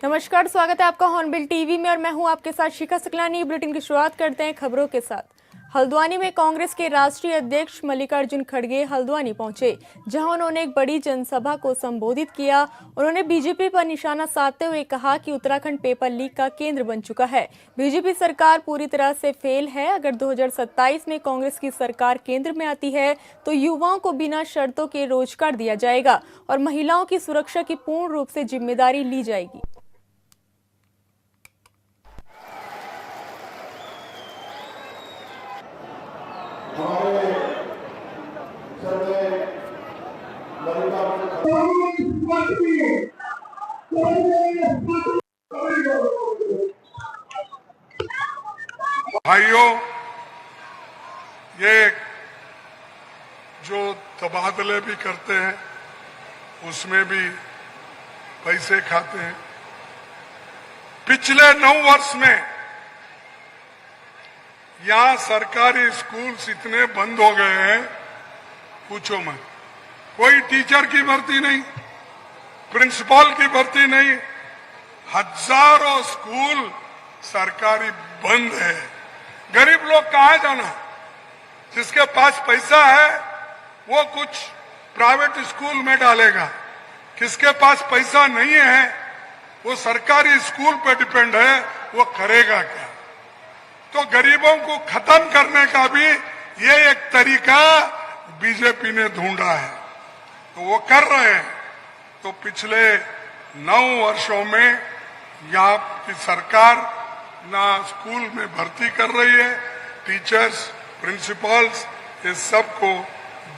नमस्कार, स्वागत है आपका हॉर्नबिल टीवी में और मैं हूं आपके साथ शिखा सकलानी। बुलेटिन की शुरुआत करते हैं खबरों के साथ। हल्द्वानी में कांग्रेस के राष्ट्रीय अध्यक्ष मल्लिकार्जुन खड़गे हल्द्वानी पहुंचे, जहां उन्होंने एक बड़ी जनसभा को संबोधित किया। उन्होंने बीजेपी पर निशाना साधते हुए कहा कि उत्तराखंड पेपर लीक का केंद्र बन चुका है। बीजेपी सरकार पूरी तरह से फेल है। अगर 2027 में कांग्रेस की सरकार केंद्र में आती है तो युवाओं को बिना शर्तों के रोजगार दिया जाएगा और महिलाओं की सुरक्षा की पूर्ण रूप से जिम्मेदारी ली जाएगी। भाइयों, ये जो तबादले भी करते हैं उसमें भी पैसे खाते हैं। पिछले 9 वर्ष में यहाँ सरकारी स्कूल्स इतने बंद हो गए हैं, पूछो मत। कोई टीचर की भर्ती नहीं, प्रिंसिपल की भर्ती नहीं, हजारों स्कूल सरकारी बंद है। गरीब लोग कहाँ जाना? जिसके पास पैसा है वो कुछ प्राइवेट स्कूल में डालेगा, किसके पास पैसा नहीं है वो सरकारी स्कूल पे डिपेंड है, वो करेगा क्या? तो गरीबों को खत्म करने का भी ये एक तरीका बीजेपी ने ढूंढा है, तो वो कर रहे हैं। तो पिछले 9 वर्षों में यहाँ की सरकार ना स्कूल में भर्ती कर रही है, टीचर्स, प्रिंसिपल्स, ये सब को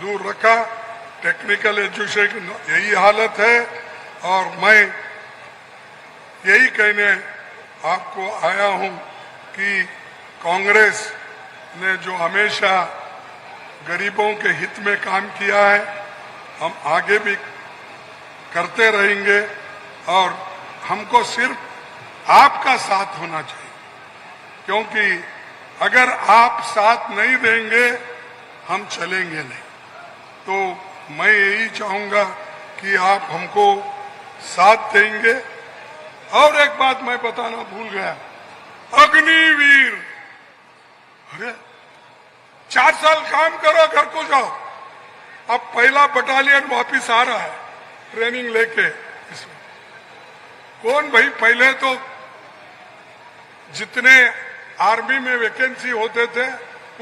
दूर रखा। टेक्निकल एजुकेशन यही हालत है। और मैं यही कहने आपको आया हूं कि कांग्रेस ने जो हमेशा गरीबों के हित में काम किया है, हम आगे भी करते रहेंगे और हमको सिर्फ आपका साथ होना चाहिए, क्योंकि अगर आप साथ नहीं देंगे हम चलेंगे नहीं। तो मैं यही चाहूंगा कि आप हमको साथ देंगे। और एक बात मैं बताना भूल गया, अग्निवीर, अरे 4 साल काम करो, घर को जाओ। अब पहला बटालियन वापिस आ रहा है ट्रेनिंग लेके। इसमें कौन भाई? पहले तो जितने आर्मी में वैकेंसी होते थे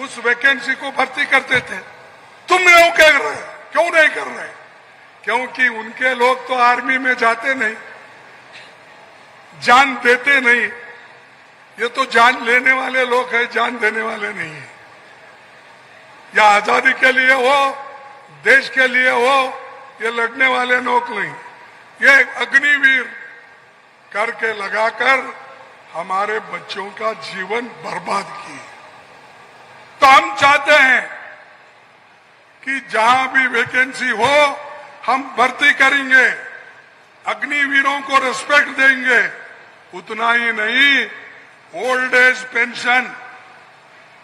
उस वैकेंसी को भर्ती करते थे। तुम लोग कह रहे, क्यों नहीं कर रहे? क्योंकि उनके लोग तो आर्मी में जाते नहीं, जान देते नहीं। ये तो जान लेने वाले लोग हैं, जान देने वाले नहीं है। या आजादी के लिए हो, देश के लिए हो, ये लड़ने वाले लोग नहीं। ये अग्निवीर करके लगाकर हमारे बच्चों का जीवन बर्बाद किए। तो हम चाहते हैं कि जहां भी वैकेंसी हो हम भर्ती करेंगे, अग्निवीरों को रिस्पेक्ट देंगे। उतना ही नहीं, ओल्ड एज पेंशन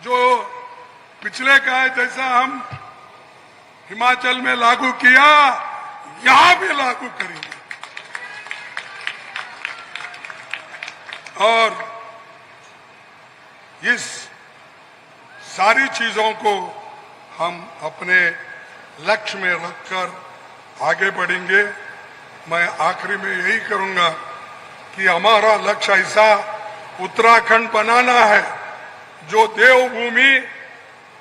जो पिछले का है, जैसा हम हिमाचल में लागू किया, यहां भी लागू करेंगे। और इस सारी चीजों को हम अपने लक्ष्य में रखकर आगे बढ़ेंगे। मैं आखिरी में यही करूंगा कि हमारा लक्ष्य ऐसा उत्तराखंड बनाना है जो देवभूमि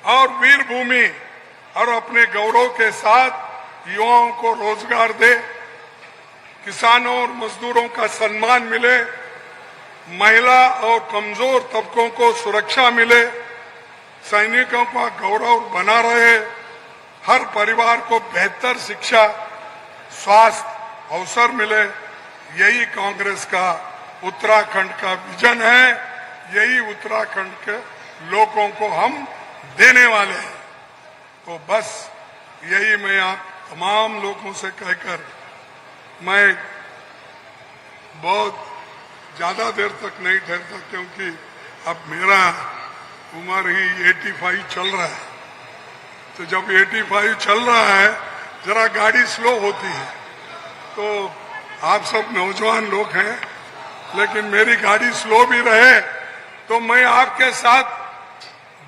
और वीर भूमि और अपने गौरव के साथ युवाओं को रोजगार दे, किसानों और मजदूरों का सम्मान मिले, महिला और कमजोर तबकों को सुरक्षा मिले, सैनिकों का गौरव बना रहे, हर परिवार को बेहतर शिक्षा, स्वास्थ्य अवसर मिले। यही कांग्रेस का उत्तराखंड का विजन है, यही उत्तराखंड के लोगों को हम देने वाले हैं। तो बस यही मैं आप तमाम लोगों से कहकर मैं बहुत ज्यादा देर तक नहीं ठहरता, क्योंकि अब मेरा उम्र ही 85 चल रहा है। तो जब 85 चल रहा है जरा गाड़ी स्लो होती है। तो आप सब नौजवान लोग हैं, लेकिन मेरी गाड़ी स्लो भी रहे तो मैं आपके साथ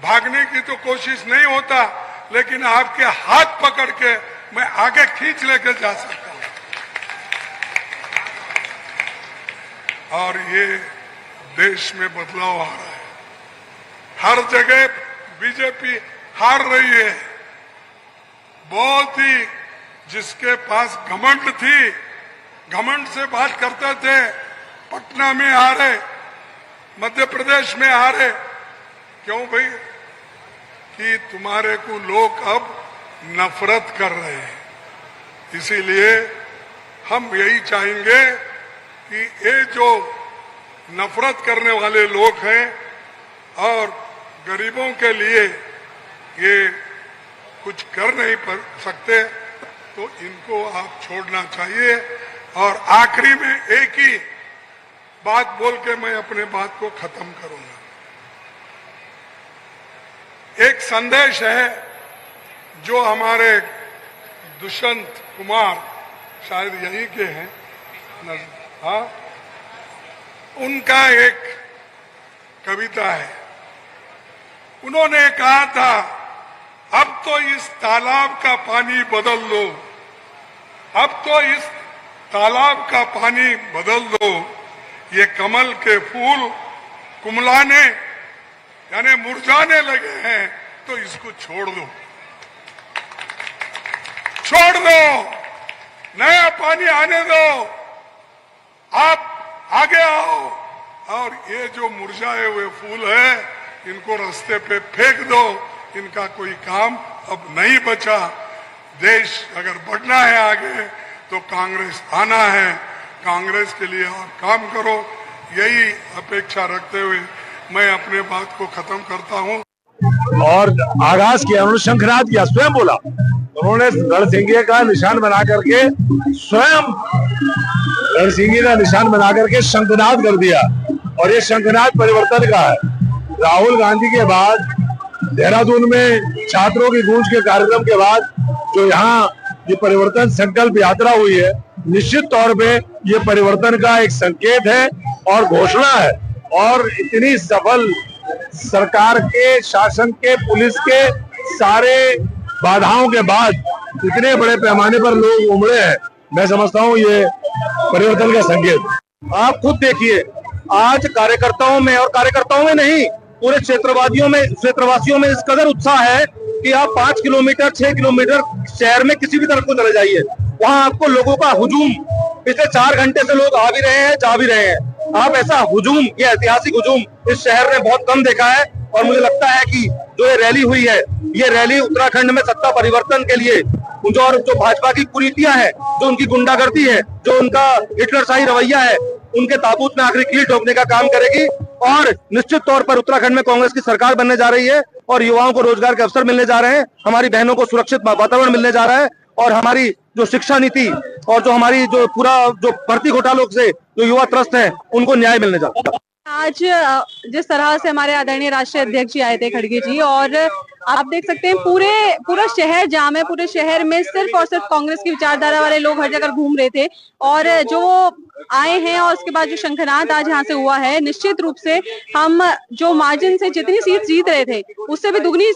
भागने की तो कोशिश नहीं होता, लेकिन आपके हाथ पकड़ के मैं आगे खींच लेकर जा सकता हूं। और ये देश में बदलाव आ रहा है। हर जगह बीजेपी हार रही है। बहुत ही जिसके पास घमंड थी, घमंड से बात करते थे, पटना में हारे, मध्य प्रदेश में हारे। क्यों भाई? कि तुम्हारे को लोग अब नफरत कर रहे हैं। इसीलिए हम यही चाहेंगे कि ये जो नफरत करने वाले लोग हैं और गरीबों के लिए ये कुछ कर नहीं सकते, तो इनको आप छोड़ना चाहिए। और आखिरी में एक ही बात बोल के मैं अपने बात को खत्म करूंगा। एक संदेश है जो हमारे दुष्यंत कुमार, शायद यहीं के हैं, हाँ, उनका एक कविता है। उन्होंने कहा था, अब तो इस तालाब का पानी बदल दो, अब तो इस तालाब का पानी बदल दो, ये कमल के फूल कुमलाने यानी मुरझाने लगे हैं, तो इसको छोड़ दो, छोड़ दो, नया पानी आने दो, आप आगे आओ और ये जो मुरझाए हुए फूल है इनको रास्ते पे फेंक दो, इनका कोई काम अब नहीं बचा। देश अगर बढ़ना है आगे तो कांग्रेस आना है, कांग्रेस के लिए आप काम करो, यही अपेक्षा रखते हुए मैं अपने बात को खत्म करता हूं। और आगाज किया उन्होंने, शंखनाद किया, स्वयं बोला उन्होंने, रणसिंगे का निशान बना करके स्वयं रणसिंगे का निशान बना करके शंखनाद कर दिया। और ये शंखनाद परिवर्तन का है। राहुल गांधी के बाद देहरादून में छात्रों की गूंज के कार्यक्रम के बाद जो यहाँ ये परिवर्तन संकल्प यात्रा हुई है, निश्चित तौर पे ये परिवर्तन का एक संकेत है और घोषणा है। और इतनी सफल सरकार के शासन के, पुलिस के सारे बाधाओं के बाद इतने बड़े पैमाने पर लोग उमड़े हैं, मैं समझता हूँ ये परिवर्तन का संकेत। आप खुद देखिए, आज कार्यकर्ताओं में, और कार्यकर्ताओं में नहीं, पूरे क्षेत्रवासियों में इस कदर उत्साह है कि आप 5 किलोमीटर 6 किलोमीटर शहर में किसी भी तरफ को चले जाइए, वहां आपको लोगों का हुजूम, पिछले 4 घंटे से लोग आ भी रहे हैं, जा भी रहे हैं। आप ऐसा हुजूम, ये ऐतिहासिक हुजूम इस शहर ने बहुत कम देखा है। और मुझे लगता है कि जो ये रैली हुई है, ये रैली उत्तराखंड में सत्ता परिवर्तन के लिए, जो भाजपा की कुरीतियां हैं, जो उनकी गुंडागर्दी है, जो उनका हिटलरशाही रवैया है, उनके ताबूत में आखिरी कील ठोकने का काम करेगी। और निश्चित तौर पर उत्तराखंड में कांग्रेस की सरकार बनने जा रही है और युवाओं को रोजगार के अवसर मिलने जा रहे हैं, हमारी बहनों को सुरक्षित वातावरण मिलने जा रहा है, और हमारी जो शिक्षा नीति और जो हमारी जो पूरा जो भर्ती घोटालों से जो युवा त्रस्त है, उनको न्याय मिलने जा रहा है। आज जिस तरह से हमारे आदरणीय राष्ट्रीय अध्यक्ष जी आए थे खड़गे जी, और आप देख सकते हैं पूरा शहर जाम है। पूरे शहर में सिर्फ और सिर्फ कांग्रेस की विचारधारा वाले लोग हर जगह घूम रहे थे, और जो आए हैं और उसके बाद जो शंखनाद आज यहाँ से हुआ है, निश्चित रूप से हम जो मार्जिन से जितनी सीट जीत रहे थे उससे भी दुगनी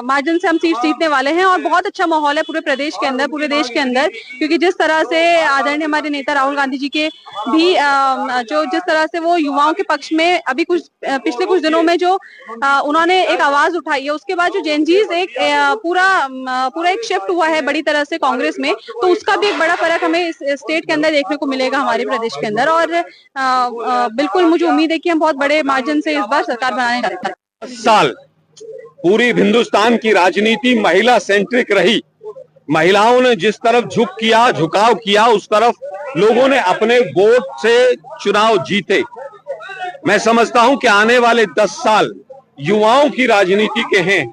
मार्जिन से हम सीट जीतने वाले हैं। और बहुत अच्छा माहौल है पूरे प्रदेश के अंदर, पूरे देश के अंदर, क्योंकि जिस तरह से आदरणीय हमारे नेता राहुल गांधी जी के भी जो जिस तरह से वो युवाओं के पक्ष में अभी पिछले कुछ दिनों में जो उन्होंने एक आवाज उठाई है, उसके बाद जो जेनजीज एक पूरा एक शिफ्ट हुआ है बड़ी तरह से कांग्रेस में, तो उसका भी एक बड़ा फर्क हमें इस स्टेट के अंदर देखने को मिलेगा, हमारे प्रदेश के अंदर। और बिल्कुल मुझे उम्मीद है कि हम बहुत बड़े मार्जिन से इस बार सरकार बनाने जा रहे हैं। साल पूरी हिंदुस्तान की राजनीति महिला सेंट्रिक रही। महिलाओं ने जिस तरफ झुकाव किया, उस तरफ लोगों ने अपने वोट से चुनाव जीते। मैं समझता हूं कि आने वाले 10 साल युवाओं की राजनीति के हैं।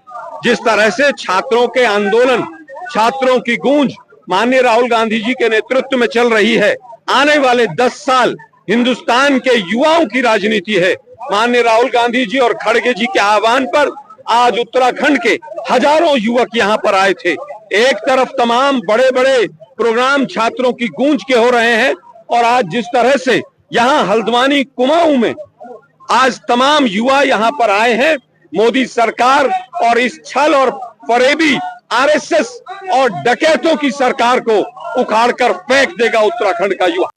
जिस तरह से छात्रों के आंदोलन, छात्रों की गूंज माननीय राहुल गांधी जी के नेतृत्व में चल रही है, आने वाले 10 साल हिंदुस्तान के युवाओं की राजनीति है। माननीय राहुल गांधी जी और खड़गे जी के आह्वान पर आज उत्तराखंड के हजारों युवक यहाँ पर आए थे। एक तरफ तमाम बड़े बड़े प्रोग्राम छात्रों की गूंज के हो रहे हैं, और आज जिस तरह से यहां हल्द्वानी कुमाऊं में आज तमाम युवा यहां पर आए हैं। मोदी सरकार और इस छल और फरेबी आरएसएस और डकैतों की सरकार को उखाड़कर फेंक देगा उत्तराखंड का युवा।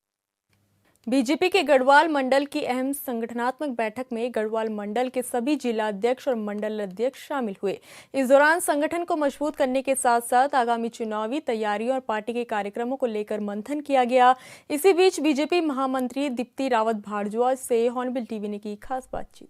बीजेपी के गढ़वाल मंडल की अहम संगठनात्मक बैठक में गढ़वाल मंडल के सभी जिला अध्यक्ष और मंडल अध्यक्ष शामिल हुए। इस दौरान संगठन को मजबूत करने के साथ साथ आगामी चुनावी तैयारियों और पार्टी के कार्यक्रमों को लेकर मंथन किया गया। इसी बीच बीजेपी महामंत्री दीप्ति रावत भारद्वाज से हॉर्नबिल टीवी ने की खास बातचीत।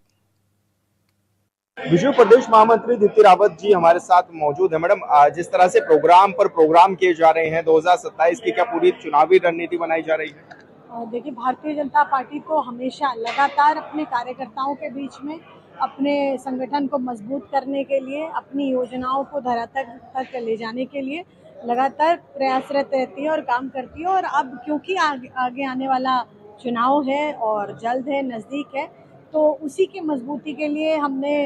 बीजेपी प्रदेश महामंत्री दीप्ति रावत जी हमारे साथ मौजूद है। मैडम, जिस तरह से प्रोग्राम पर प्रोग्राम किए जा रहे हैं 2027 की क्या पूरी चुनावी रणनीति बनाई जा रही है? देखिए, भारतीय जनता पार्टी को हमेशा लगातार अपने कार्यकर्ताओं के बीच में अपने संगठन को मजबूत करने के लिए, अपनी योजनाओं को धरातल तक ले जाने के लिए लगातार प्रयासरत रहती है और काम करती है। और अब क्योंकि आगे आने वाला चुनाव है और जल्द है, नज़दीक है, तो उसी की मजबूती के लिए हमने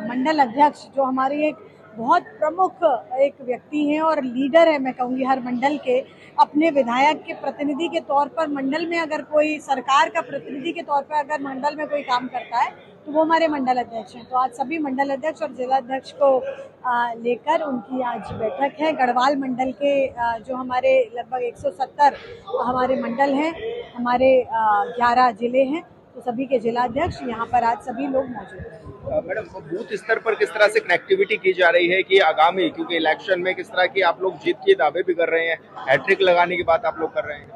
मंडल अध्यक्ष, जो हमारी एक बहुत प्रमुख एक व्यक्ति हैं और लीडर है, मैं कहूँगी हर मंडल के, अपने विधायक के प्रतिनिधि के तौर पर मंडल में अगर कोई सरकार का प्रतिनिधि के तौर पर अगर मंडल में कोई काम करता है तो वो हमारे मंडल अध्यक्ष हैं। तो आज सभी मंडल अध्यक्ष और जिला अध्यक्ष को लेकर उनकी आज बैठक है। गढ़वाल मंडल के जो हमारे लगभग 170 हमारे मंडल हैं, हमारे 11 जिले हैं, तो सभी के जिला अध्यक्ष यहाँ पर आज सभी लोग मौजूद हैं। मैडम, बूथ स्तर पर किस तरह से कनेक्टिविटी की जा रही है कि आगामी, क्योंकि इलेक्शन में किस तरह की आप लोग जीत के दावे भी कर रहे हैं, हैट्रिक लगाने की बात आप लोग कर रहे हैं?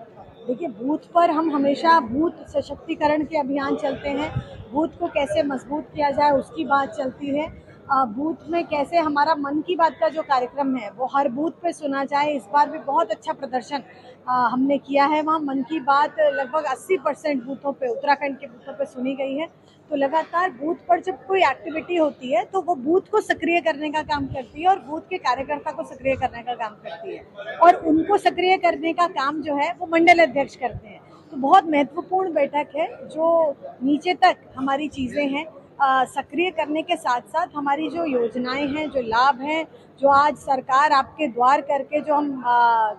देखिए, बूथ पर हम हमेशा बूथ सशक्तिकरण के अभियान चलते हैं। बूथ को कैसे मजबूत किया जाए उसकी बात चलती है। बूथ में कैसे हमारा मन की बात का जो कार्यक्रम है वो हर बूथ पे सुना जाए। इस बार भी बहुत अच्छा प्रदर्शन हमने किया है। वहाँ मन की बात लगभग 80% बूथों पे, उत्तराखंड के बूथों पे सुनी गई है। तो लगातार बूथ पर जब कोई एक्टिविटी होती है तो वो बूथ को सक्रिय करने का काम करती है और बूथ के कार्यकर्ता को सक्रिय करने का काम करती है, और उनको सक्रिय करने का काम जो है वो मंडल अध्यक्ष करते हैं। तो बहुत महत्वपूर्ण बैठक है जो नीचे तक हमारी चीज़ें हैं सक्रिय करने के साथ साथ हमारी जो योजनाएं हैं, जो लाभ हैं, जो आज सरकार आपके द्वार करके जो हम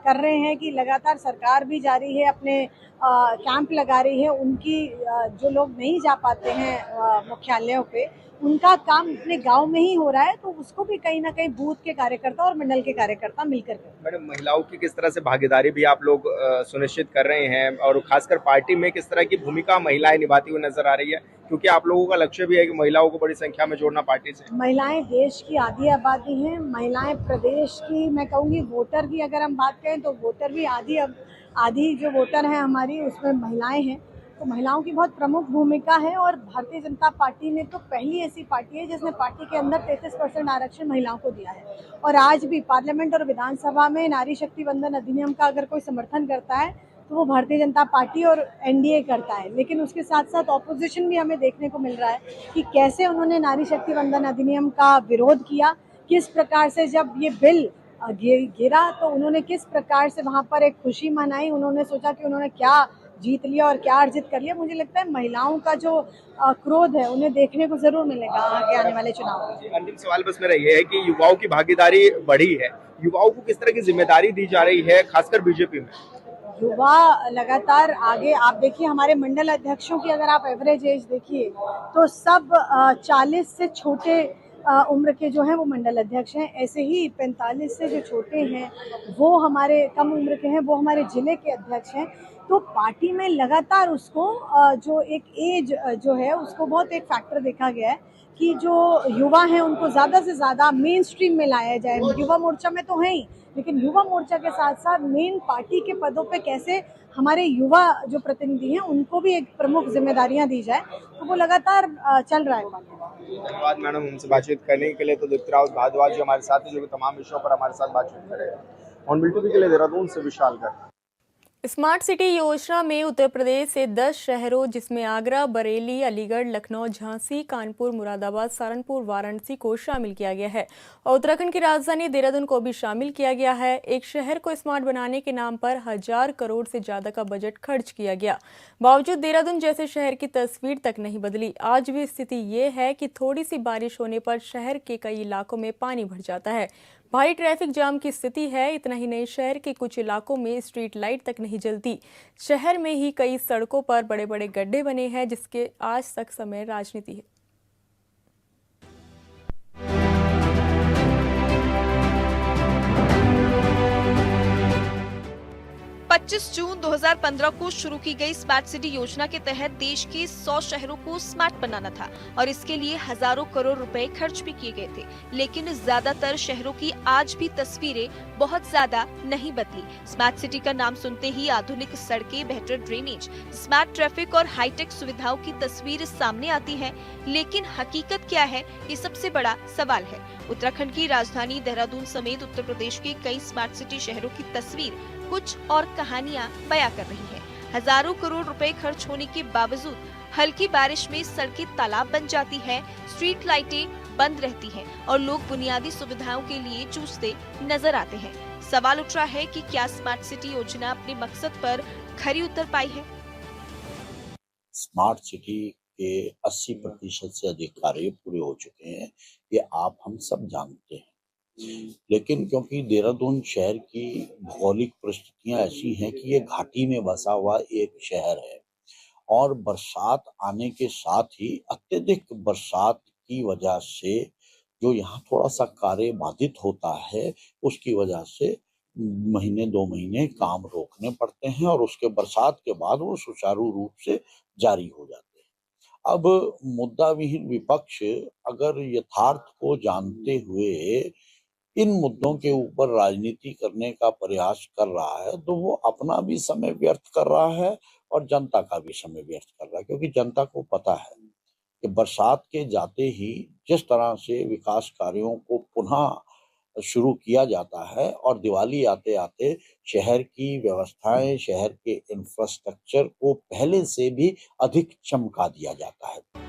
कर रहे हैं कि लगातार सरकार भी जारी है, अपने कैंप लगा रही है, उनकी जो लोग नहीं जा पाते हैं मुख्यालयों पे, उनका काम अपने गांव में ही हो रहा है। तो उसको भी कहीं ना कहीं बूथ के कार्यकर्ता और मंडल के कार्यकर्ता मिलकर के। मैडम, महिलाओं की किस तरह से भागीदारी भी आप लोग सुनिश्चित कर रहे हैं और खासकर पार्टी में किस तरह की भूमिका महिलाएं निभाती हुई नजर आ रही है, क्योंकि आप लोगों का लक्ष्य भी है कि महिलाओं को बड़ी संख्या में जोड़ना पार्टी से? महिलाएं देश की आधी आबादी हैं। महिलाएं प्रदेश की, मैं कहूँगी वोटर की अगर हम बात करें तो वोटर भी आधी जो वोटर हैं हमारी उसमें महिलाएं हैं। तो महिलाओं की बहुत प्रमुख भूमिका है और भारतीय जनता पार्टी ने तो पहली ऐसी पार्टी है जिसने पार्टी के अंदर 33% आरक्षण महिलाओं को दिया है। और आज भी पार्लियामेंट और विधानसभा में नारी शक्ति वंदन अधिनियम का अगर कोई समर्थन करता है तो वो भारतीय जनता पार्टी और एनडीए करता है। लेकिन उसके साथ साथ ऑपोजिशन भी हमें देखने को मिल रहा है कि कैसे उन्होंने नारी शक्ति वंदन अधिनियम का विरोध किया, किस प्रकार से जब ये बिल गिरा तो उन्होंने किस प्रकार से वहाँ पर एक खुशी मनाई। उन्होंने सोचा कि उन्होंने क्या जीत लिया और क्या अर्जित कर लिया। मुझे लगता है महिलाओं का जो क्रोध है उन्हें देखने को जरूर मिलेगा आगे आने वाले चुनाव में। अंतिम सवाल बस मेरा ये है कि युवाओं की भागीदारी बढ़ी है, युवाओं को किस तरह की जिम्मेदारी दी जा रही है खासकर बीजेपी में? युवा लगातार आगे, आप देखिए हमारे मंडल अध्यक्षों की अगर आप एवरेज एज देखिए तो सब 40 से छोटे उम्र के जो हैं वो मंडल अध्यक्ष हैं। ऐसे ही 45 से जो छोटे हैं वो हमारे कम उम्र के हैं, वो हमारे जिले के अध्यक्ष हैं। तो पार्टी में लगातार उसको जो एक एज जो है उसको बहुत एक फैक्टर देखा गया है कि जो युवा हैं उनको ज़्यादा से ज़्यादा मेन स्ट्रीम में लाया जाए। युवा मोर्चा में तो है ही, लेकिन युवा मोर्चा के साथ साथ मेन पार्टी के पदों पे कैसे हमारे युवा जो प्रतिनिधि हैं उनको भी एक प्रमुख जिम्मेदारियां दी जाए, तो वो लगातार चल रहा है। धन्यवाद मैडम, हमसे बातचीत करने के लिए। तो दीप्ति रावत भारद्वाज जी हमारे साथ हैं जो कि तमाम विषयों पर हमारे साथ बातचीत करेंगे। हॉर्नबिल टीवी के लिए देहरादून से विशाल गर्ग। स्मार्ट सिटी योजना में उत्तर प्रदेश से 10 शहरों जिसमें आगरा, बरेली, अलीगढ़, लखनऊ, झांसी, कानपुर, मुरादाबाद, सहारनपुर, वाराणसी को शामिल किया गया है और उत्तराखंड की राजधानी देहरादून को भी शामिल किया गया है। एक शहर को स्मार्ट बनाने के नाम पर 1000 करोड़ से ज्यादा का बजट खर्च किया गया। बावजूद देहरादून जैसे शहर की तस्वीर तक नहीं बदली। आज भी स्थिति ये है कि थोड़ी सी बारिश होने पर शहर के कई इलाकों में पानी भर जाता है। भारी ट्रैफिक जाम की स्थिति है। इतना ही नहीं, शहर के कुछ इलाकों में स्ट्रीट लाइट तक नहीं जलती। शहर में ही कई सड़कों पर बड़े बड़े गड्ढे बने हैं, जिसके आज तक समय राजनीति है। 25 जून 2015 को शुरू की गई स्मार्ट सिटी योजना के तहत देश के 100 शहरों को स्मार्ट बनाना था और इसके लिए हजारों करोड़ रुपए खर्च भी किए गए थे। लेकिन ज्यादातर शहरों की आज भी तस्वीरें बहुत ज्यादा नहीं बदली। स्मार्ट सिटी का नाम सुनते ही आधुनिक सड़कें, बेहतर ड्रेनेज, स्मार्ट ट्रैफिक और हाईटेक सुविधाओं की तस्वीर सामने आती है। लेकिन हकीकत क्या है, ये सबसे बड़ा सवाल है। उत्तराखंड की राजधानी देहरादून समेत उत्तर प्रदेश के कई स्मार्ट सिटी शहरों की तस्वीर कुछ और कहानियां बयां कर रही है। हजारों करोड़ रुपए खर्च होने के बावजूद हल्की बारिश में सड़कें तालाब बन जाती है, स्ट्रीट लाइटें बंद रहती हैं और लोग बुनियादी सुविधाओं के लिए जूझते नजर आते हैं। सवाल उठ रहा है कि क्या स्मार्ट सिटी योजना अपने मकसद पर खरी उतर पाई है? स्मार्ट सिटी के 80% से अधिक कार्य पूरे हो चुके हैं, ये आप हम सब जानते हैं। लेकिन क्योंकि देहरादून शहर की भौगोलिक परिस्थितियां ऐसी हैं कि ये घाटी में बसा हुआ एक शहर है और बरसात आने के साथ ही अत्यधिक बरसात की वजह से जो यहाँ थोड़ा सा कार्य बाधित होता है, उसकी वजह से महीने 2 महीने काम रोकने पड़ते हैं और उसके बरसात के बाद वो सुचारू रूप से जारी हो जाते हैं। अब मुद्दा विहीन विपक्ष अगर यथार्थ को जानते हुए इन मुद्दों के ऊपर राजनीति करने का प्रयास कर रहा है, तो वो अपना भी समय व्यर्थ कर रहा है और जनता का भी समय व्यर्थ कर रहा है। क्योंकि जनता को पता है कि बरसात के जाते ही जिस तरह से विकास कार्यों को पुनः शुरू किया जाता है और दिवाली आते आते शहर की व्यवस्थाएं, शहर के इंफ्रास्ट्रक्चर को पहले से भी अधिक चमका दिया जाता है।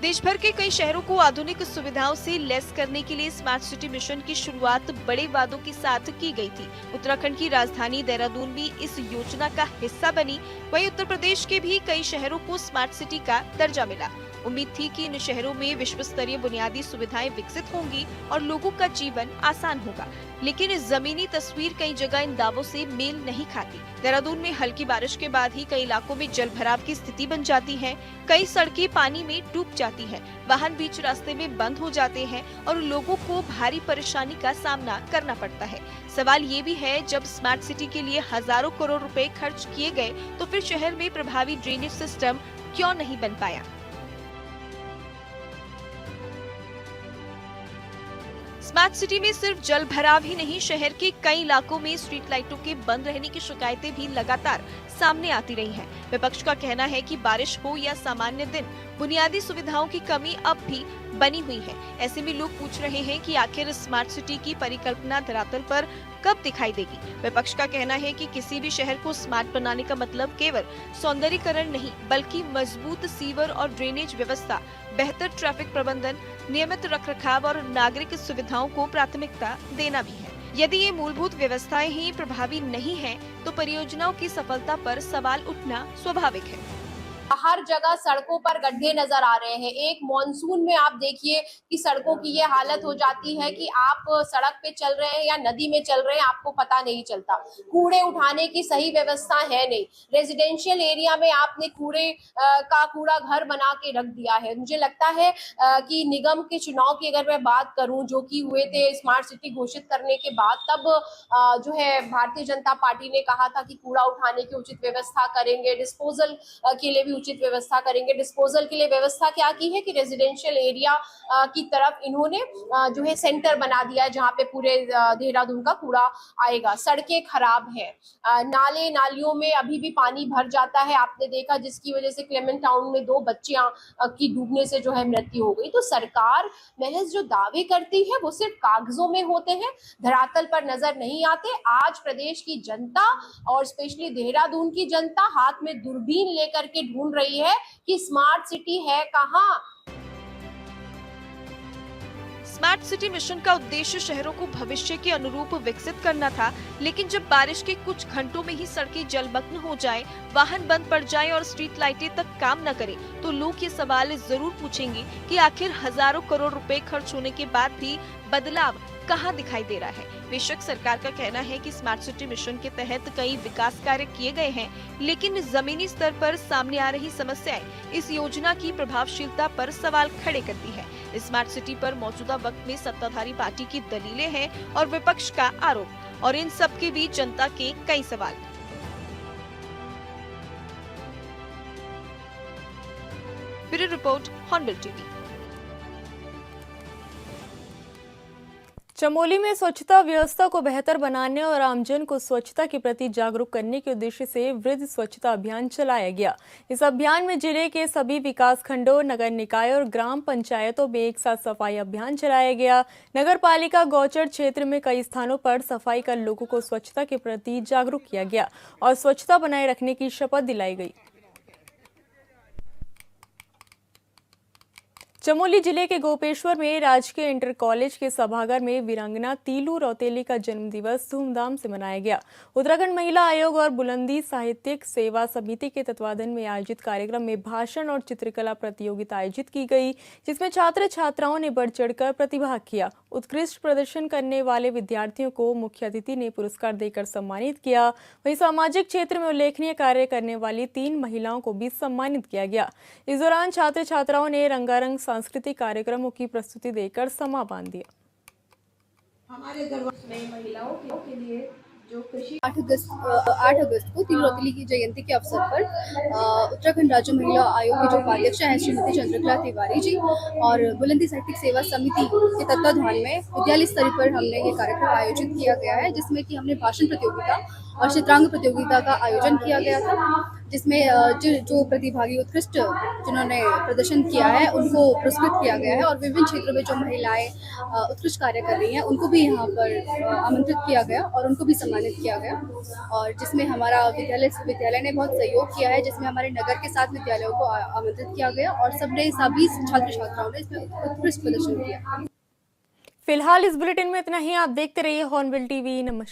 देश भर के कई शहरों को आधुनिक सुविधाओं से लैस करने के लिए स्मार्ट सिटी मिशन की शुरुआत बड़े वादों के साथ की गई थी। उत्तराखंड की राजधानी देहरादून भी इस योजना का हिस्सा बनी। वहीं उत्तर प्रदेश के भी कई शहरों को स्मार्ट सिटी का दर्जा मिला। उम्मीद थी कि इन शहरों में विश्व स्तरीय बुनियादी सुविधाएं विकसित होंगी और लोगों का जीवन आसान होगा। लेकिन इस जमीनी तस्वीर कई जगह इन दावों से मेल नहीं खाती। देहरादून में हल्की बारिश के बाद ही कई इलाकों में जल भराव की स्थिति बन जाती है। कई सड़कें पानी में डूब जाती हैं, वाहन बीच रास्ते में बंद हो जाते हैं और लोगों को भारी परेशानी का सामना करना पड़ता है। सवाल ये भी है, जब स्मार्ट सिटी के लिए हजारों करोड़ रुपए खर्च किए गए, तो फिर शहर में प्रभावी ड्रेनेज सिस्टम क्यों नहीं बन पाया? स्मार्ट सिटी में सिर्फ जल भराव ही नहीं, शहर के कई इलाकों में स्ट्रीट लाइटों के बंद रहने की शिकायतें भी लगातार सामने आती रही हैं। विपक्ष का कहना है कि बारिश हो या सामान्य दिन, बुनियादी सुविधाओं की कमी अब भी बनी हुई है। ऐसे में लोग पूछ रहे हैं कि आखिर स्मार्ट सिटी की परिकल्पना धरातल पर कब दिखाई देगी। विपक्ष का कहना है कि किसी भी शहर को स्मार्ट बनाने का मतलब केवल सौंदर्यीकरण नहीं, बल्कि मजबूत सीवर और ड्रेनेज व्यवस्था, बेहतर ट्रैफिक प्रबंधन, नियमित रखरखाव और नागरिक सुविधाओं को प्राथमिकता देना भी है। यदि ये मूलभूत व्यवस्थाएं ही प्रभावी नहीं हैं, तो परियोजनाओं की सफलता पर सवाल उठना स्वाभाविक है। हर जगह सड़कों पर गड्ढे नजर आ रहे हैं। एक मॉनसून में आप देखिए कि सड़कों की ये हालत हो जाती है कि आप सड़क पे चल रहे हैं या नदी में चल रहे हैं, आपको पता नहीं चलता। कूड़े उठाने की सही व्यवस्था है नहीं। रेजिडेंशियल एरिया में आपने कूड़े का कूड़ा घर बना के रख दिया है। मुझे लगता है कि निगम के चुनाव की अगर मैं बात करूं, जो कि हुए थे स्मार्ट सिटी घोषित करने के बाद, तब जो है भारतीय जनता पार्टी ने कहा था कि कूड़ा उठाने की उचित व्यवस्था करेंगे, डिस्पोजल के लिए भी उचित व्यवस्था करेंगे। डिस्पोजल के लिए व्यवस्था क्या की है कि रेजिडेंशियल एरिया की तरफ इन्होंने जो है सेंटर बना दिया है, जहां पे पूरे देहरादून का कूड़ा आएगा। सड़कें खराब है, नाले नालियों में अभी भी पानी भर जाता है, आपने देखा, जिसकी वजह से क्लेमेंट टाउन में 2 बच्चियां की डूबने से जो है मृत्यु हो गई। तो सरकार महज जो दावे करती है वो सिर्फ कागजों में होते हैं, धरातल पर नजर नहीं आते। आज प्रदेश की जनता और स्पेशली देहरादून की जनता हाथ में दूरबीन लेकर के ढूंढ रही है कि स्मार्ट सिटी है कहां। स्मार्ट सिटी मिशन का उद्देश्य शहरों को भविष्य के अनुरूप विकसित करना था, लेकिन जब बारिश के कुछ घंटों में ही सड़कें जलमग्न हो जाए, वाहन बंद पड़ जाए और स्ट्रीट लाइटें तक काम न करें, तो लोग ये सवाल जरूर पूछेंगे कि आखिर हजारों करोड़ रुपए खर्च होने के बाद भी बदलाव कहां दिखाई दे रहा है। बेशक सरकार का कहना है कि स्मार्ट सिटी मिशन के तहत कई विकास कार्य किए गए हैं, लेकिन जमीनी स्तर पर सामने आ रही समस्याएं इस योजना की प्रभावशीलता पर सवाल खड़े करती है। स्मार्ट सिटी पर मौजूदा वक्त में सत्ताधारी पार्टी की दलीलें हैं और विपक्ष का आरोप, और इन सब के बीच जनता के कई सवाल। Bureau report, hornbill TV. Chamoli में स्वच्छता व्यवस्था को बेहतर बनाने और आमजन को स्वच्छता के प्रति जागरूक करने के उद्देश्य से वृहद स्वच्छता अभियान चलाया गया। इस अभियान में जिले के सभी विकास खंडों, नगर निकाय और ग्राम पंचायतों में एक साथ सफाई अभियान चलाया गया। नगर पालिका गौचर क्षेत्र में कई स्थानों पर सफाई कर लोगों को स्वच्छता के प्रति जागरूक किया गया और स्वच्छता बनाए रखने की शपथ दिलाई गई। चमोली जिले के गोपेश्वर में राजकीय इंटर कॉलेज के सभागार में वीरांगना तीलू रौतेली का जन्मदिवस धूमधाम से मनाया गया। उत्तराखंड महिला आयोग और बुलंदी साहित्यिक सेवा समिति के तत्वाधान में आयोजित कार्यक्रम में भाषण और चित्रकला प्रतियोगिता आयोजित की गई, जिसमें छात्र छात्राओं ने बढ़ चढ़कर प्रतिभाग किया। उत्कृष्ट प्रदर्शन करने वाले विद्यार्थियों को मुख्य अतिथि ने पुरस्कार देकर सम्मानित किया। वहीं सामाजिक क्षेत्र में उल्लेखनीय कार्य करने वाली 3 महिलाओं को भी सम्मानित किया गया। इस दौरान छात्र छात्राओं ने रंगारंग सांस्कृतिक कार्यक्रमों की प्रस्तुति देकर समा बांध दिया। हमारे गढ़वाल में महिलाओं के लिए जो कृषि 8 अगस्त को तीलू रौतेली की जयंती के अवसर पर उत्तराखंड राज्य महिला आयोग की जो उपाध्यक्ष है श्रीमती चंद्रकला तिवारी जी और बुलंदी साहित्यिक सेवा समिति के तत्वाधान में विद्यालय स्तर पर हमने ये कार्यक्रम आयोजित किया गया है, जिसमें कि हमने भाषण प्रतियोगिता और चित्रांग प्रतियोगिता का आयोजन किया गया था, जिसमें जो प्रतिभागी उत्कृष्ट जिन्होंने प्रदर्शन किया है उनको पुरस्कृत किया गया है और विभिन्न क्षेत्रों में जो महिलाएं उत्कृष्ट कार्य कर रही हैं उनको भी यहाँ पर आमंत्रित किया गया और उनको भी सम्मानित किया गया, और जिसमें हमारा विद्यालय ने बहुत सहयोग किया है, जिसमें हमारे नगर के 7 विद्यालयों को आमंत्रित किया गया और सभी छात्र छात्राओं ने इसमें उत्कृष्ट प्रदर्शन किया। फिलहाल इस बुलेटिन में इतना ही। आप देखते रहिए हॉर्नबिल टीवी। नमस्कार।